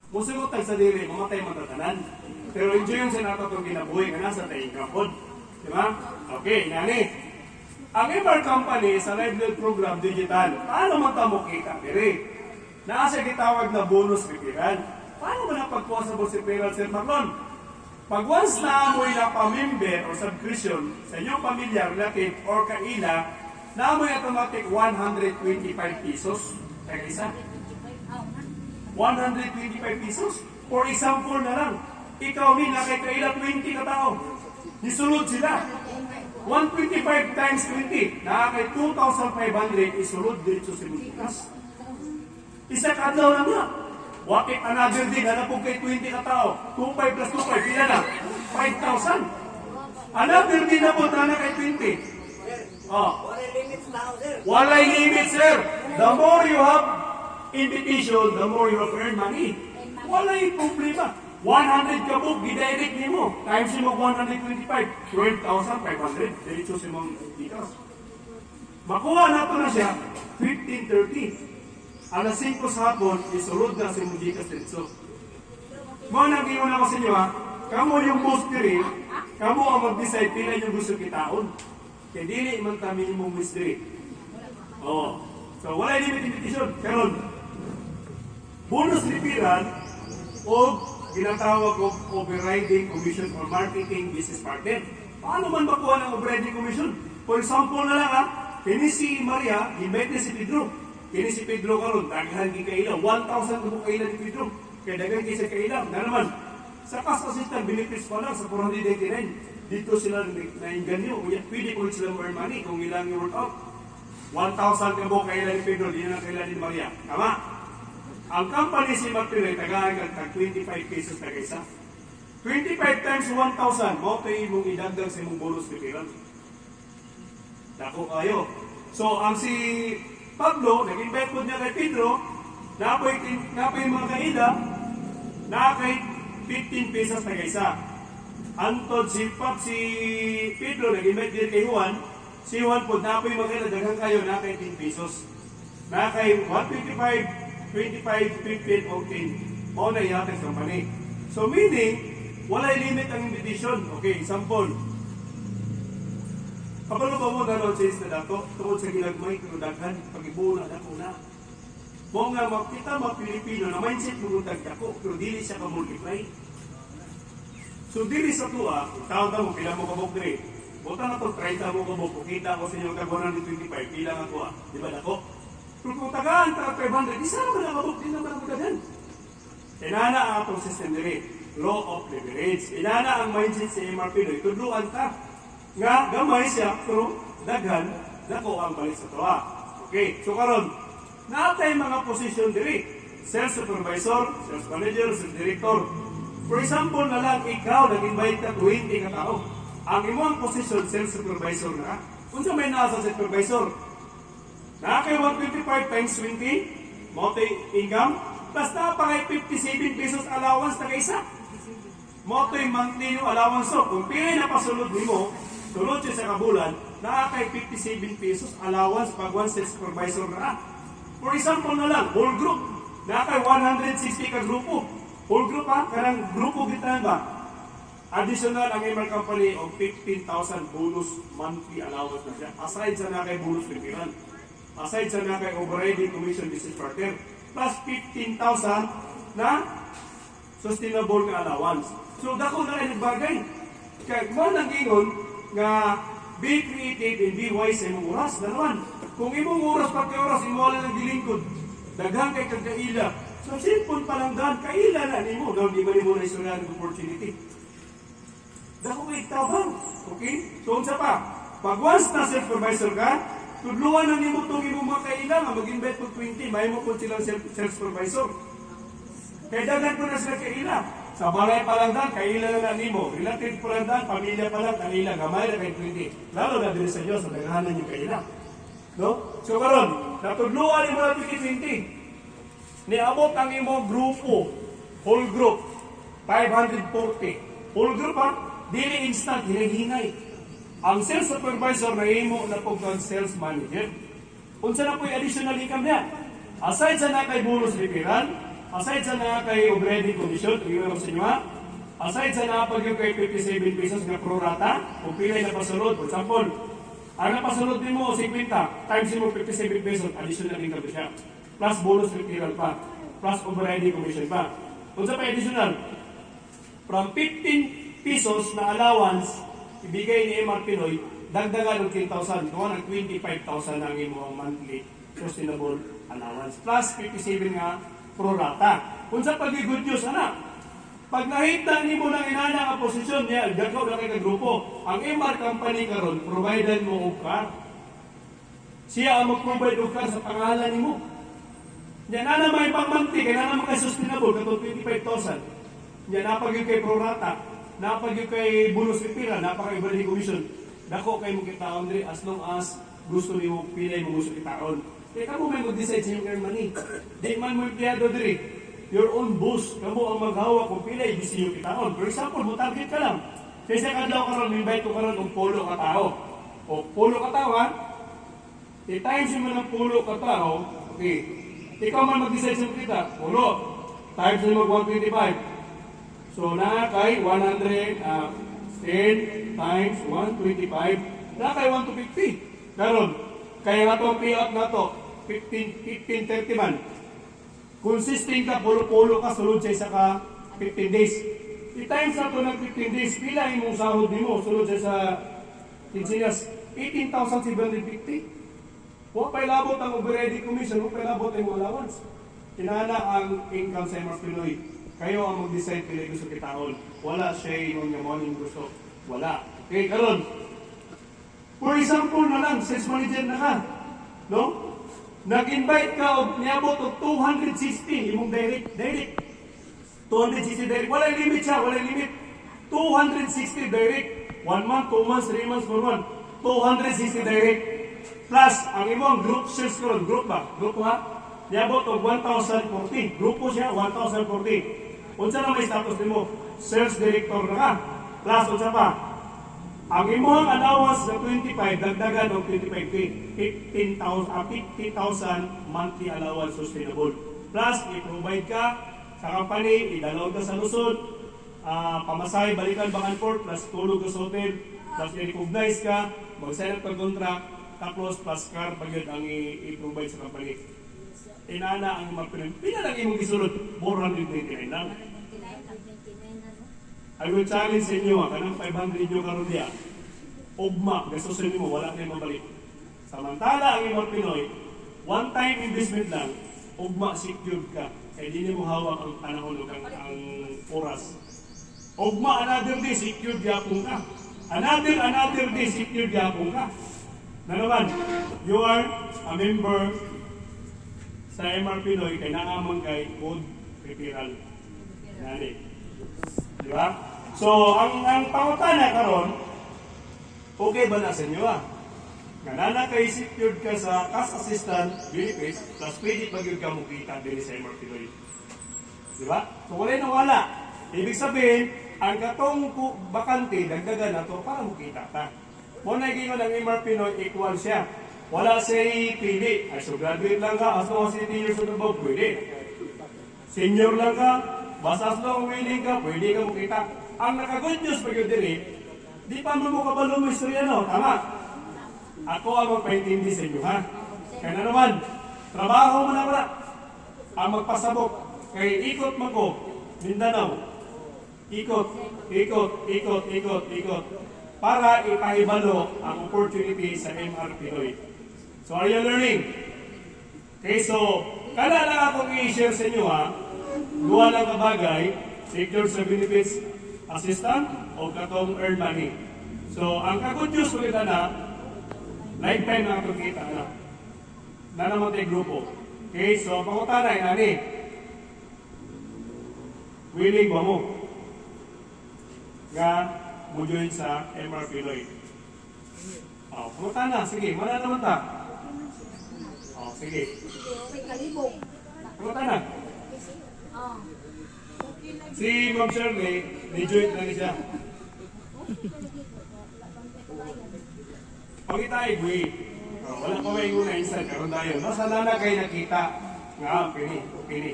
Musugot tag sa diri, mamatay matatanan. Pero enjoy yung sinato itong ginabuhi nga nasa tayong kapod. Di ba? Okay, nani. Ang MR Company sa livelihood program digital, paano man tamo kita diri? Naasa gitawag na bonus referral. Paano man ang pagkuha sa bonus referral, Sir Maclon? Pag once na amoy na pa-member o subscription sa inyong pamilya, relative, or kaila, na amoy automatic 125 pesos. Kaya isa? 125 pesos? For example na lang, ikaw ni na kay kaila 20 ka tao. Isulod sila. 125 times 20, na kay 2,500 isulod dito sa Mulikas. Isa ka adlaw lang nga. Wakit another day, hanapog kay 20 ka tao. 2,500 plus 2,500, pila na? 5,000. Another day na po, na kay 20. Oh. Walay limit, sir. The more you have invitation, the more you have earned money. Walay problema. 100 ka po, gidirect ni mo. Times mo 125, 12,500. Diretso si mong dikas. Makuha na ito na siya, 15:30. Alas 5 sa hapon, isulod na si mong dikas diretso. Mga nag-iwan ako sa inyo ha, kamo yung boss diri, kamo ang mag-decide pila yung gusto kitaon. Kaya dili man kami mong boss diri. Oh. So, wala limit invitation. Karon, bonus referral o ginatawag ko overriding commission or marketing business partner. Paano man makuha ng overriding commission? For example na lang ha, kini si Maria, invite na si Pedro. Kini si Pedro karon, daghan gi kaila, 1,000 kubo kaila ni Pedro. Kaya daghan gi sa kaila. Na naman, sa cash assistant benefits pa lang sa 489, dito sila nainganyo. Pwede ko sila earn money kung ilang yung workout. 1,000 kubo kaila ni Pedro, di na kaila ni Maria. Tama? Ang company si Martire, tagahan kag 25 pesos na isa. 25 times 1,000, mo ito imong idagdag sa imong bonus referral. Dako kayo. So, ang si Pablo, nag-invite po niya kay Pedro, napoy mga kaila, na kay 15 pesos na isa. Antod si Pedro, nag-invite din kay Juan, si Juan po, napoy mga kaila, daghang kayo, na kay 10 pesos. Na kay 125, 25, 15, o 10. O na ihatag sa company. So meaning, wala limit ang invitation. Okay, example. Kapalo ba mo na change na dato? Tungkol sa ginagmay, kinudaghan, pag-ibuna, dako na. Mo nga makita mga Pilipino na mindset mo kung dagdako, pero dili siya ka-multiply. So dili sa tuwa, tawag mo, pila mo kabog diri. Buta na to, 30 mo kabog, kita ko sa inyo tag-125, pila nga kuha. Di ba dako? Pero kung tagaan, taga-500, isa naman nakabog din naman ang dagan. Inana ang atong system diri, law of leverage. Inana ang mindset sa MRP doy, tudluan ka. Nga, gamay siya, pero daghan, dako ang balik sa tuwa. Okay, so karon, natay mga posisyon diri. Sales supervisor, sales manager, sales director. For example na lang, ikaw, nag-invite ka 20 ka tao. Ang imong posisyon, sales supervisor na. Kung sa may nasa sales supervisor, na kay 125 times 20, multi income, plus na pa kay 57 pesos allowance na kaisa. Multi monthly yung allowance. So, kung pili na pasulod mo, sulod siya sa kabulan, na kay 57 pesos allowance pag one sales supervisor na. For example na lang, whole group, na kay 160 ka grupo. Whole group ha, karang grupo gitan ba? Additional ang MR Company of 15,000 bonus monthly allowance na siya. Aside sa na kay bonus referral. Aside sa na kay overriding commission business partner, plus 15,000 na sustainable nga allowance. So, dako na rin nagbagay. Kaya mo nang ingon nga be creative and be wise sa imong oras. Dalawan, kung imong oras pagka oras, imo lang dilingkod. Daghang kay kagkaila. So, simple pa lang daan, kaila na nimo. Daw di ba nimo na isulyan ng opportunity. Dako kay tabang. Okay? So, unsa pa? Pag once na supervisor ka, tudluan na nimo itong imong mga kailangan, mag-invite po 20, may mo po silang self-supervisor. Kaya dagan po na sila kaila. Sa balay pa lang dan, kaila na nimo. Relative pa lang dan, pamilya pa lang, kaila. Gamay na kay 20. Lalo na din sa Diyos, sa dagahanan yung kaila. No? So karon, natudluan nimo na 2020. Niabot ang imong grupo, whole group, 540. Whole group ha, dili instant, hinay-hinay. Ang sales supervisor na imo na po ang sales manager. Unsa na po yung additional income niya? Aside sa nakay bonus referral, aside sa na kay overriding commission, tingnan ko sa inyo ha, aside sa napag yung kay 57 pesos na pro rata, kung pilay na pasulod, for example, ang napasulod din mo 50 times mo 57 pesos, additional income siya. Plus bonus referral pa, plus overriding commission pa. Kung sa pa additional, from 15 pesos na allowance, ibigay ni MR Pinoy, dagdagan ng 10,000, doon ng 25,000 ang imo monthly sustainable allowance. Plus 57 nga pro rata. Kung sa pag-good news, anak, pag nakita ni mo ng inana ang posisyon niya, gagaw na kayo grupo, ang MR company karon provider mo og car. Siya ang mag-provide og car sa pangalan ni mo. Yan na may pangmanti, kaya na naman kay sustainable, katong 25,000. Yan napag yung kay pro rata, napag yung kay bonus repira, napag yung overhead commission. Dako kayo mo kitaon diri as long as gusto ni mo pilay mo gusto kitaon. Kaya kamo may mag-decide sa inyong earn money. Di man mo empleyado diri. Your own boss, kamo ang maghawak kung pilay gusto niyo kitaon. For example, mo target ka lang. Kasi kadlaw karon invite ko karon og polo ka tao. O polo ka tao ha. I-times mo ng polo ka tao. Okay. Ikaw man mag-decide sa kita. Polo. Times mo mag 125. So na kay 10 times 125 na kay 150. Karon kaya nga itong payout na to 15-30 man. Consisting ka, polo-polo ka, sulod sa isa ka 15 days. I-times na to ng 15 days, pila imong sahod mo, sulod sa isa 15 years, 18,750. Huwag pa'y labot ang overriding commission, huwag pa'y labot ang allowance. Kinana ang income sa MR Pinoy. Kayo ang mag-decide pila gusto kitaon. Wala siya yung morning gusto. Wala. Okay, karon. For example na lang, sales manager na ka. No? Nag-invite ka o niabot o 260 imong direct. 260 direct. Wala limit siya, wala limit. 260 direct. 1 month, 2 months, 3 months, 4 months. 260 direct. Plus, ang imong group sales karon, group ba? Group ha? Niabot o 1,040. Grupo siya, 1,040. Unsa na may status nimo? Sales director na ka. Plus, unsa pa? Ang imong allowance na 25, dagdagan ng 25K. 50,000 monthly allowance sustainable. Plus, i-provide ka sa company, i-download ka sa Luzon, pamasahe, balikan back and forth, plus tulog ka sa hotel, plus i-recognize ka, mag-sign up ka contract, tapos plus car pag yun ang i-provide sa company. Inana ang mapinag. Pila lang imong gisulod? 429 lang. I will challenge sa inyo, kanang 500 nyo karon diya. Ugma, gasusin mo, wala kayo mabalik. Samantala ang imong Pinoy, one time investment lang, ugma secured ka. Kaya di mo hawak ang panahon o ang oras. Ugma, another day, secured yapong ka. Another day, secured yapong ka. Na naman, you are a member sa MR Pinoy, kay naamang kay code referral. Nani. Di ba? So, ang pangutana karon, okay ba na sa inyo Ganana kay secured ka sa cash assistant benefits, plus pwede pag yun ka mukita din sa MR Pinoy. Di ba? So, wala. Ibig sabihin, ang katong bakante, dagdagan na to para mukita ta. Muna gingon ang MR Pinoy, equal siya. Wala siya pili. Ay, so graduate lang ka, as long as 18 years old above, pwede. Senior lang ka, basta as long willing ka, pwede ka makita. Ang naka-good news pag yun din di pa mo kabalo mo istorya, no? Tama. Ako ang magpaintindi sa inyo, ha? Kaya na naman, trabaho mo na wala. Ang magpasabok, kay ikot mo ko, Mindanao. Ikot. Para ipahibalo ang opportunity sa MR Pinoy. So, are you learning? Okay, so, kala lang akong i-share sa inyo, ha? Duwa lang kabagay, secure sa benefits assistant o katong earn money. So, ang ka-good news ko kita na, lifetime na ito kita na. Na naman tayo grupo. Okay, so, pangutanay, nani? Willing ba mo? Nga, mo join sa MR Pinoy. Pangutana, sige, mana naman ta? Sige. Pangutana. Si Ma'am Shirley, ni-join na siya. Pangitay, buwi. Wala pa may una instant, karon tayo. Nasa lana kayo nakita nga, pini.